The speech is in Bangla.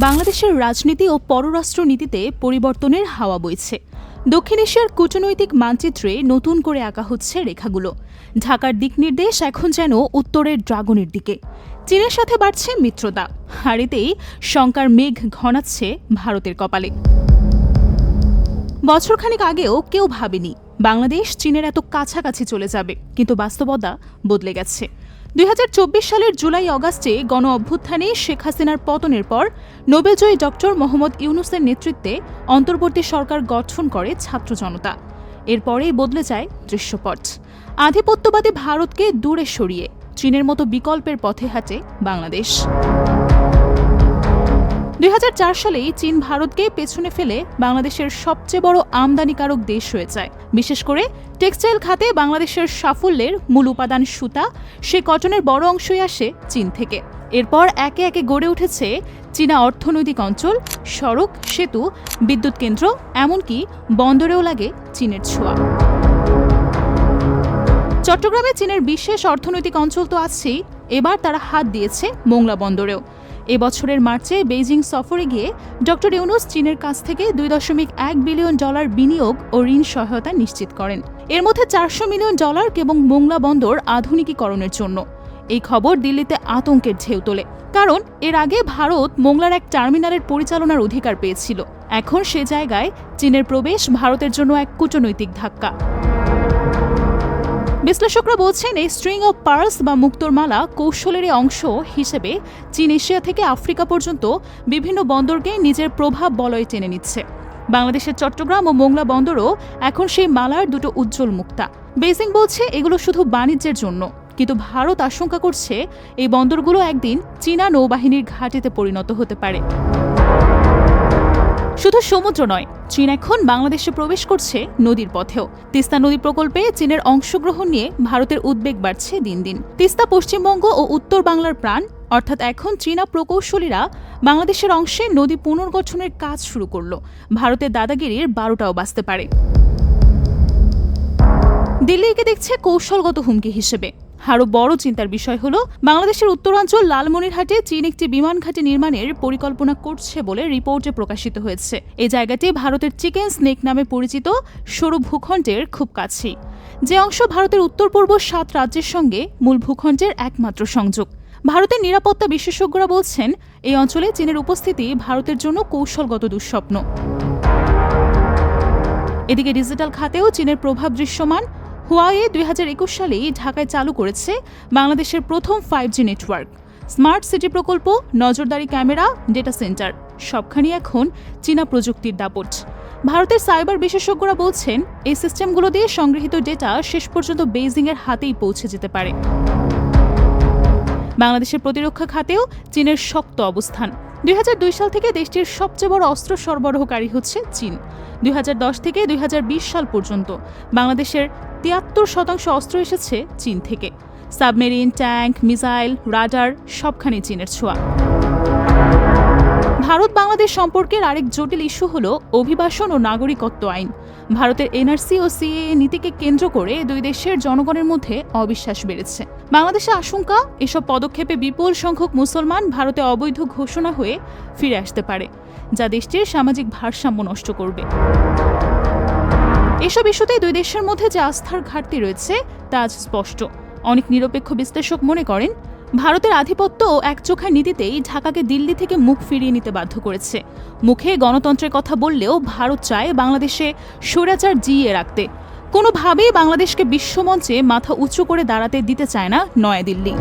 বাংলাদেশের রাজনীতি ও পররাষ্ট্র নীতিতে পরিবর্তনের হাওয়া বইছে। দক্ষিণ এশিয়ার কূটনৈতিক মানচিত্রে নতুন করে আঁকা হচ্ছে রেখাগুলো। ঢাকার দিকনির্দেশ এখন যেন উত্তরের ড্রাগনের দিকে। চীনের সাথে বাড়ছে মিত্রতা, আর এতেই শঙ্কার মেঘ ঘনাচ্ছে ভারতের কপালে। বছরখানেক আগেও কেউ ভাবেনি বাংলাদেশ চীনের এত কাছাকাছি চলে যাবে, কিন্তু বাস্তবতা বদলে গেছে। 2024 সালের জুলাই অগাস্টে গণ অভ্যুত্থানে শেখ হাসিনার পতনের পর নোবেলজয়ী ডক্টর মোহাম্মদ ইউনূসের নেতৃত্বে অন্তর্বর্তী সরকার গঠন করে ছাত্র জনতা। এরপরেই বদলে যায় দৃশ্যপট। আধিপত্যবাদী ভারতকে দূরে সরিয়ে চীনের মতো বিকল্পের পথে হাঁটে বাংলাদেশ। 2004 সালেই চীন ভারতকে পেছনে ফেলে বাংলাদেশের সবচেয়ে বড় আমদানিকারক দেশ হয়ে যায়। বিশেষ করে টেক্সটাইল খাতে বাংলাদেশের সাফল্যের মূল উপাদান সুতা, সে কটনের বড় অংশই আসে চীন থেকে। এরপর একে একে গড়ে উঠেছে চীনা অর্থনৈতিক অঞ্চল, সড়ক, সেতু, বিদ্যুৎ কেন্দ্র, এমনকি বন্দরেও লাগে চীনের ছোঁয়া। চট্টগ্রামে চীনের বিশেষ অর্থনৈতিক অঞ্চল তো আছেই, এবার তারা হাত দিয়েছে মোংলা বন্দরেও। এবছরের মার্চে বেইজিং সফরে গিয়ে ডক্টর ইউনূস চীনের কাছ থেকে $2.1 বিলিয়ন বিনিয়োগ ও ঋণ সহায়তা নিশ্চিত করেন। এর মধ্যে $400 মিলিয়ন কেবল মোংলা বন্দর আধুনিকীকরণের জন্য। এই খবর দিল্লিতে আতঙ্কের ঢেউ তোলে, কারণ এর আগে ভারত মোংলার এক টার্মিনালের পরিচালনার অধিকার পেয়েছিল। এখন সে জায়গায় চীনের প্রবেশ ভারতের জন্য এক কূটনৈতিক ধাক্কা। বিশ্লেষকরা বলছেন, এই স্ট্রিং অফ পার্লস বা মুক্তোর মালা কৌশলের অংশ হিসেবে চীন এশিয়া থেকে আফ্রিকা পর্যন্ত বিভিন্ন বন্দরকে নিজের প্রভাব বলয়ে টেনে নিচ্ছে। বাংলাদেশের চট্টগ্রাম ও মোংলা বন্দরও এখন সেই মালার দুটো উজ্জ্বল মুক্তা। বেইজিং বলছে এগুলো শুধু বাণিজ্যের জন্য, কিন্তু ভারত আশঙ্কা করছে এই বন্দরগুলো একদিন চীনা নৌবাহিনীর ঘাঁটিতে পরিণত হতে পারে। শুধু সমুদ্র নয়, চীন এখন বাংলাদেশে প্রবেশ করছে নদীর পথেও। তিস্তা নদী প্রকল্পে চীনের অংশগ্রহণ নিয়ে ভারতের উদ্বেগ বাড়ছে দিন দিন। তিস্তা পশ্চিমবঙ্গ ও উত্তর বাংলার প্রাণ, অর্থাৎ এখন চীনা প্রকৌশলীরা বাংলাদেশের অংশে নদী পুনর্গঠনের কাজ শুরু করল। ভারতের দাদাগিরির 12টাও বাজতে পারে। দিল্লি একে দেখছে কৌশলগত হুমকি হিসেবে। আরও বড় চিন্তার বিষয় হল, বাংলাদেশের উত্তরাঞ্চল লালমনিরহাটে চীন একটি বিমান ঘাঁটি নির্মাণের পরিকল্পনা করছে বলে রিপোর্টে প্রকাশিত হয়েছে। এই জায়গাটি ভারতের চিকেন স্নেক নামে পরিচিত সরু ভূখণ্ডের খুব কাছেই, যে অংশ ভারতের উত্তর পূর্ব 7 রাজ্যের সঙ্গে মূল ভূখণ্ডের একমাত্র সংযোগ। ভারতের নিরাপত্তা বিশেষজ্ঞরা বলছেন, এই অঞ্চলে চীনের উপস্থিতি ভারতের জন্য কৌশলগত দুঃস্বপ্ন। এদিকে ডিজিটাল খাতেও চীনের প্রভাব দৃশ্যমান। হুয়াওয়ে 2021 সালেই ঢাকায় চালু করেছে বাংলাদেশের প্রথম 5G নেটওয়ার্ক। স্মার্ট সিটি প্রকল্প, নজরদারি ক্যামেরা, ডেটা সেন্টার, সবখানি এখন চীনা প্রযুক্তির দাপট। ভারতের সাইবার বিশেষজ্ঞরা বলছেন, এই সিস্টেমগুলো দিয়ে সংগৃহীত ডেটা শেষ পর্যন্ত বেইজিংয়ের হাতেই পৌঁছে যেতে পারে। বাংলাদেশের প্রতিরক্ষা খাতেও চীনের শক্ত অবস্থান। 2002 সাল থেকে দেশটির সবচেয়ে বড় অস্ত্র সরবরাহকারী হচ্ছে চীন। 2010 থেকে 2020 সাল পর্যন্ত বাংলাদেশের 73% অস্ত্র এসেছে চীন থেকে। সাবমেরিন, ট্যাঙ্ক, মিসাইল, রাডার, সবখানে চীনের ছোঁয়া। ভারত বাংলাদেশ সম্পর্কের আরেক জটিল ইস্যু হল অভিবাসন ও নাগরিকত্ব আইন। ভারতের এনআরসি ও সিএএ নীতিকে কেন্দ্র করে দুই দেশের জনগণের মধ্যে অবিশ্বাস বেড়েছে। বাংলাদেশে আশঙ্কা, এসব পদক্ষেপে বিপুল সংখ্যক মুসলমান ভারতে অবৈধ ঘোষণা হয়ে ফিরে আসতে পারে, যা দেশটির সামাজিক ভারসাম্য নষ্ট করবে। এসব ইস্যুতে দুই দেশের মধ্যে যে আস্থার ঘাটতি রয়েছে তা আজ স্পষ্ট। অনেক নিরপেক্ষ বিশ্লেষক মনে করেন, ভারতের আধিপত্য ও একচোখা নীতিতেই ঢাকাকে দিল্লি থেকে মুখ ফিরিয়ে নিতে বাধ্য করেছে। মুখে গণতন্ত্রের কথা বললেও ভারত চায় বাংলাদেশে স্বৈরাচার জিইয়ে রাখতে। কোনোভাবেই বাংলাদেশকে বিশ্বমঞ্চে মাথা উঁচু করে দাঁড়াতে দিতে চায় না নয়াদিল্লি।